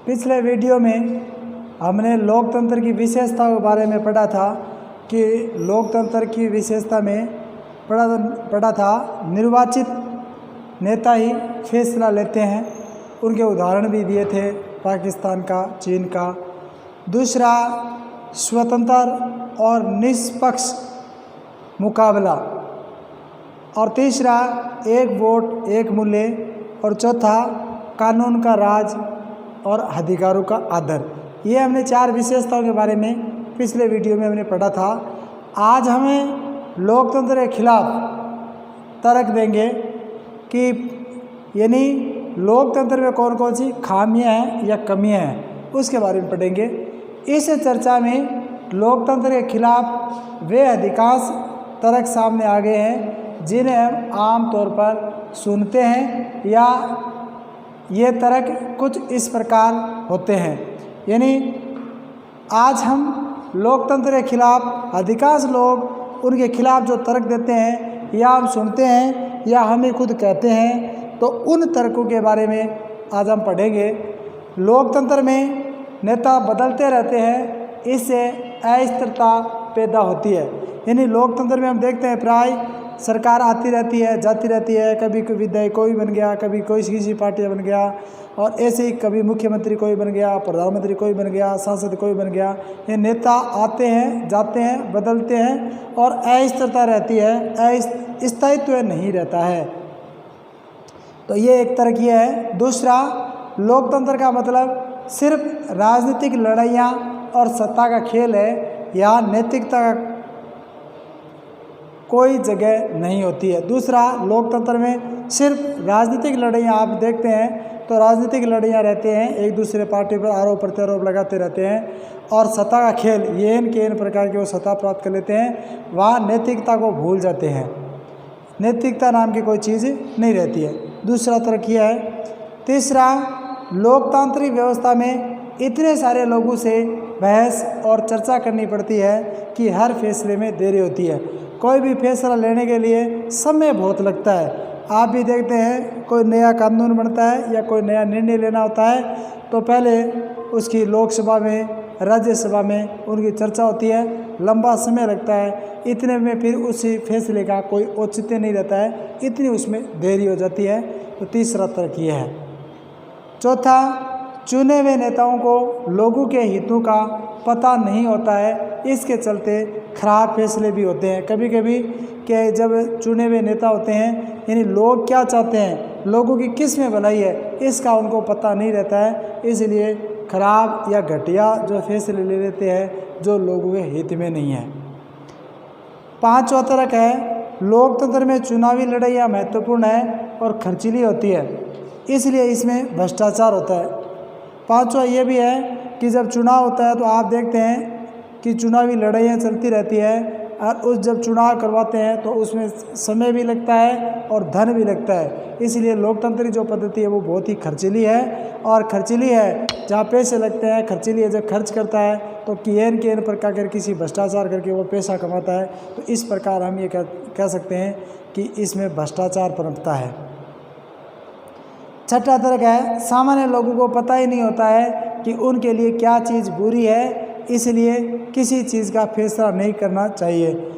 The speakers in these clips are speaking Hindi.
पिछले वीडियो में हमने लोकतंत्र की विशेषताओं के बारे में पढ़ा था कि लोकतंत्र की विशेषता में पढ़ा था निर्वाचित नेता ही फैसला लेते हैं। उनके उदाहरण भी दिए थे, पाकिस्तान का, चीन का। दूसरा, स्वतंत्र और निष्पक्ष मुकाबला। और तीसरा, एक वोट एक मूल्य। और चौथा, कानून का राज और अधिकारों का आदर। ये हमने 4 विशेषताओं के बारे में पिछले वीडियो में हमने पढ़ा था। आज हमें लोकतंत्र के खिलाफ तर्क देंगे कि यानी लोकतंत्र में कौन कौन सी खामियां हैं या कमियां हैं, उसके बारे में पढ़ेंगे। इस चर्चा में लोकतंत्र के खिलाफ वे अधिकांश तर्क सामने आ गए हैं जिन्हें हम आम तौर पर सुनते हैं, या ये तर्क कुछ इस प्रकार होते हैं। यानी आज हम लोकतंत्र के खिलाफ अधिकांश लोग उनके खिलाफ जो तर्क देते हैं, या हम सुनते हैं या हमें खुद कहते हैं, तो उन तर्कों के बारे में आज हम पढ़ेंगे। लोकतंत्र में नेता बदलते रहते हैं, इससे अस्थिरता पैदा होती है। यानी लोकतंत्र में हम देखते हैं प्राय सरकार आती रहती है, जाती रहती है। कभी विधायक कोई बन गया, कभी कोई किसी पार्टी बन गया, और ऐसे ही कभी मुख्यमंत्री कोई बन गया, प्रधानमंत्री कोई बन गया, सांसद कोई बन गया। ये नेता आते हैं, जाते हैं, बदलते हैं, और अस्थिरता रहती है, स्थायित्व नहीं रहता है। तो ये एक तरह की है। दूसरा, लोकतंत्र का मतलब सिर्फ राजनीतिक लड़ाइयाँ और सत्ता का खेल है, या नैतिकता का कोई जगह नहीं होती है। दूसरा, लोकतंत्र में सिर्फ राजनीतिक लड़ाइयाँ आप देखते हैं तो राजनीतिक लड़ाइयाँ रहते हैं, एक दूसरे पार्टी पर आरोप प्रत्यारोप लगाते रहते हैं, और सत्ता का खेल ये इन प्रकार की वो सत्ता प्राप्त कर लेते हैं। वहाँ नैतिकता को भूल जाते हैं, नैतिकता नाम की कोई चीज़ नहीं रहती है। दूसरा तर्क यह है। तीसरा, लोकतांत्रिक व्यवस्था में इतने सारे लोगों से बहस और चर्चा करनी पड़ती है कि हर फैसले में देरी होती है। कोई भी फैसला लेने के लिए समय बहुत लगता है। आप भी देखते हैं, कोई नया कानून बनता है या कोई नया निर्णय लेना होता है तो पहले उसकी लोकसभा में, राज्यसभा में उनकी चर्चा होती है, लंबा समय लगता है। इतने में फिर उसी फैसले का कोई औचित्य नहीं रहता है, इतनी उसमें देरी हो जाती है। तो तीसरा तर्क यह है। चौथा, चुने हुए नेताओं को लोगों के हितों का पता नहीं होता है, इसके चलते खराब फैसले भी होते हैं। कभी कभी कि जब चुने हुए नेता होते हैं, यानी लोग क्या चाहते हैं, लोगों की किस में भलाई है, इसका उनको पता नहीं रहता है, इसलिए खराब या घटिया जो फैसले ले लेते हैं जो लोगों के हित में नहीं है। 5वां तर्क है, लोकतंत्र में चुनावी लड़ाइयाँ महत्वपूर्ण है और खर्चीली होती है, इसलिए इसमें भ्रष्टाचार होता है। 5वां ये भी है कि जब चुनाव होता है तो आप देखते हैं कि चुनावी लड़ाइयाँ चलती रहती है, और जब चुनाव करवाते हैं तो उसमें समय भी लगता है और धन भी लगता है। इसलिए लोकतंत्र की जो पद्धति है वो बहुत ही खर्चीली है, और खर्चीली है जहाँ पैसे लगते हैं, खर्चीली है जब खर्च करता है तो किन प्रकार के किसी भ्रष्टाचार करके वो पैसा कमाता है। तो इस प्रकार हम ये कह सकते हैं कि इसमें भ्रष्टाचार पनपता है। 6वां तर्क है, सामान्य लोगों को पता ही नहीं होता है कि उनके लिए क्या चीज़ बुरी है, इसलिए किसी चीज़ का फैसला नहीं करना चाहिए।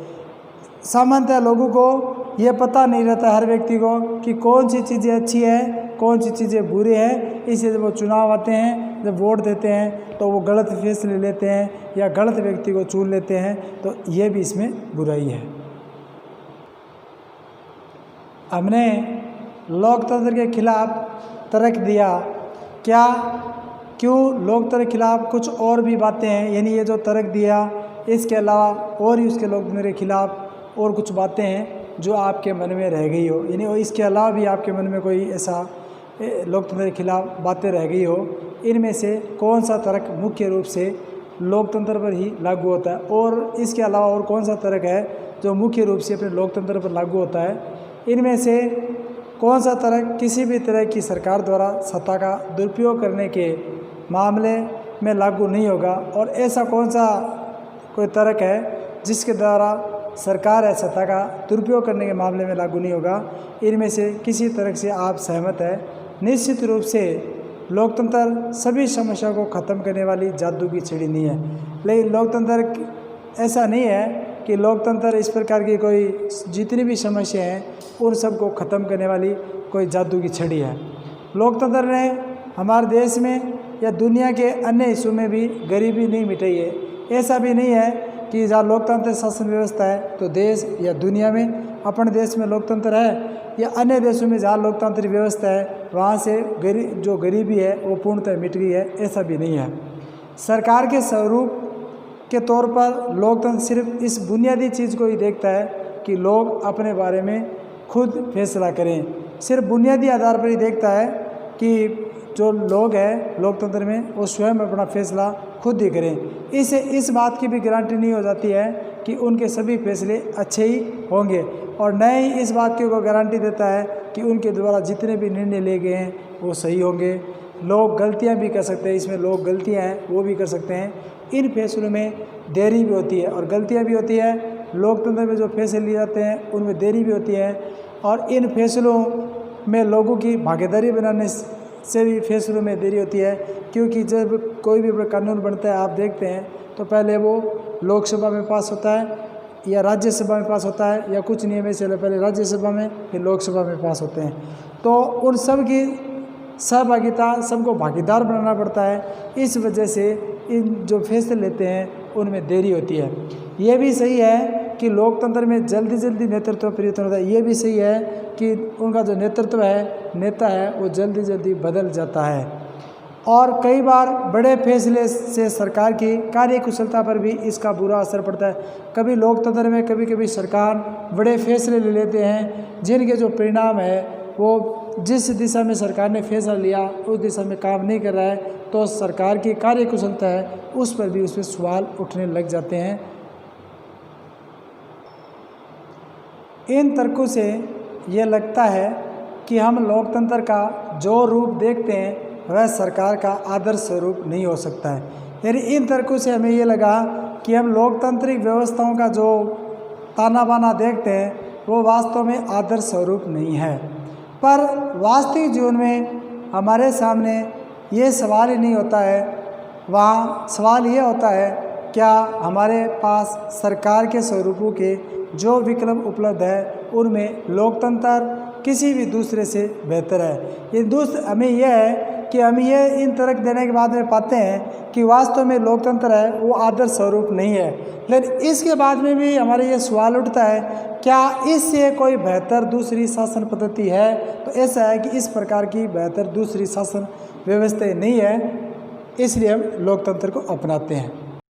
सामान्यतः लोगों को ये पता नहीं रहता, हर व्यक्ति को, कि कौन सी चीज़ें अच्छी है, कौन सी चीज़ें बुरी हैं। इसलिए जब वो चुनाव आते हैं, जब वोट देते हैं तो वो गलत फैसले लेते हैं या गलत व्यक्ति को चुन लेते हैं। तो ये भी इसमें बुराई है। हमने लोकतंत्र के खिलाफ तर्क दिया, क्यों लोकतंत्र के खिलाफ कुछ और भी बातें हैं। यानी ये जो तर्क दिया, इसके अलावा और ही उसके लोकतंत्र के खिलाफ और कुछ बातें हैं जो आपके मन में रह गई हो, यानी और इसके अलावा भी आपके मन में कोई ऐसा लोकतंत्र के खिलाफ बातें रह गई हो। इनमें से कौन सा तर्क मुख्य रूप से लोकतंत्र पर ही लागू होता है, और इसके अलावा और कौन सा तर्क है जो मुख्य रूप से अपने लोकतंत्र पर लागू होता है। इनमें से कौन सा तर्क किसी भी तरह की सरकार द्वारा सत्ता का दुरुपयोग करने के मामले में लागू नहीं होगा, और ऐसा कौन सा कोई तर्क है जिसके द्वारा सरकार है सत्ता का दुरुपयोग करने के मामले में लागू नहीं होगा। इनमें से किसी तरह से आप सहमत है। निश्चित रूप से लोकतंत्र सभी समस्या को ख़त्म करने वाली जादू की छड़ी नहीं है। लेकिन लोकतंत्र ऐसा नहीं है कि लोकतंत्र इस प्रकार की कोई जितनी भी समस्या हैं उन सब को ख़त्म करने वाली कोई जादू की छड़ी है। लोकतंत्र ने हमारे देश में या दुनिया के अन्य हिस्सों में भी गरीबी नहीं मिटाई है। ऐसा भी नहीं है कि जहाँ लोकतांत्रिक शासन व्यवस्था है तो देश या दुनिया में अपने देश में लोकतंत्र है या अन्य देशों में जहाँ लोकतांत्रिक व्यवस्था है वहाँ से जो गरीबी है वो पूर्णतः मिट गई है, ऐसा भी नहीं है। सरकार के स्वरूप के तौर पर लोकतंत्र सिर्फ इस बुनियादी चीज़ को ही देखता है कि लोग अपने बारे में खुद फैसला करें। सिर्फ बुनियादी आधार पर ही देखता है कि जो लोग हैं लोकतंत्र में वो स्वयं अपना फैसला खुद ही करें। इससे इस बात की भी गारंटी नहीं हो जाती है कि उनके सभी फैसले अच्छे ही होंगे, और न ही इस बात की वो गारंटी देता है कि उनके द्वारा जितने भी निर्णय लिए गए हैं वो सही होंगे। लोग गलतियां भी कर सकते हैं, इसमें लोग गलतियां हैं वो भी कर सकते हैं। इन फैसलों में देरी भी होती है और गलतियां भी होती है। लोकतंत्र में जो फैसले लिए जाते हैं उनमें देरी भी होती है, और इन फैसलों में लोगों की भागीदारी बनाने से भी फैसलों में देरी होती है। क्योंकि जब कोई भी कानून बनता है आप देखते हैं तो पहले वो लोकसभा में पास होता है या राज्यसभा में पास होता है, या कुछ नियम ऐसे पहले राज्यसभा में फिर लोकसभा में पास होते हैं। तो उन सब की सहभागिता, सबको भागीदार बनाना पड़ता है। इस वजह से इन जो फैसले लेते हैं उनमें देरी होती है। ये भी सही है कि लोकतंत्र में जल्दी जल्दी नेतृत्व परिवर्तन होता है। ये भी सही है कि उनका जो नेतृत्व है, नेता है, वो जल्दी जल्दी बदल जाता है। और कई बार बड़े फैसले से सरकार की कार्यकुशलता पर भी इसका बुरा असर पड़ता है। कभी लोकतंत्र में कभी कभी सरकार बड़े फैसले ले लेते हैं जिनके जो परिणाम है वो जिस दिशा में सरकार ने फैसला लिया उस दिशा में काम नहीं कर रहा है, तो सरकार की कार्यकुशलता है उस पर भी उसमें सवाल उठने लग जाते हैं। इन तर्कों से ये लगता है कि हम लोकतंत्र का जो रूप देखते हैं वह सरकार का आदर्श स्वरूप नहीं हो सकता है। यानी इन तर्कों से हमें ये लगा कि हम लोकतांत्रिक व्यवस्थाओं का जो ताना बाना देखते हैं वो वास्तव में आदर्श स्वरूप नहीं है। पर वास्तविक जीवन में हमारे सामने ये सवाल ही नहीं होता है, वहाँ सवाल ये होता है क्या हमारे पास सरकार के स्वरूपों के जो विकल्प उपलब्ध है उनमें लोकतंत्र किसी भी दूसरे से बेहतर है। ये दूसरा हमें यह है कि हम ये इन तर्क देने के बाद में पाते हैं कि वास्तव में लोकतंत्र है वो आदर्श स्वरूप नहीं है। लेकिन इसके बाद में भी हमारे ये सवाल उठता है क्या इससे कोई बेहतर दूसरी शासन पद्धति है? तो ऐसा है कि इस प्रकार की बेहतर दूसरी शासन व्यवस्था नहीं है, इसलिए हम लोकतंत्र को अपनाते हैं।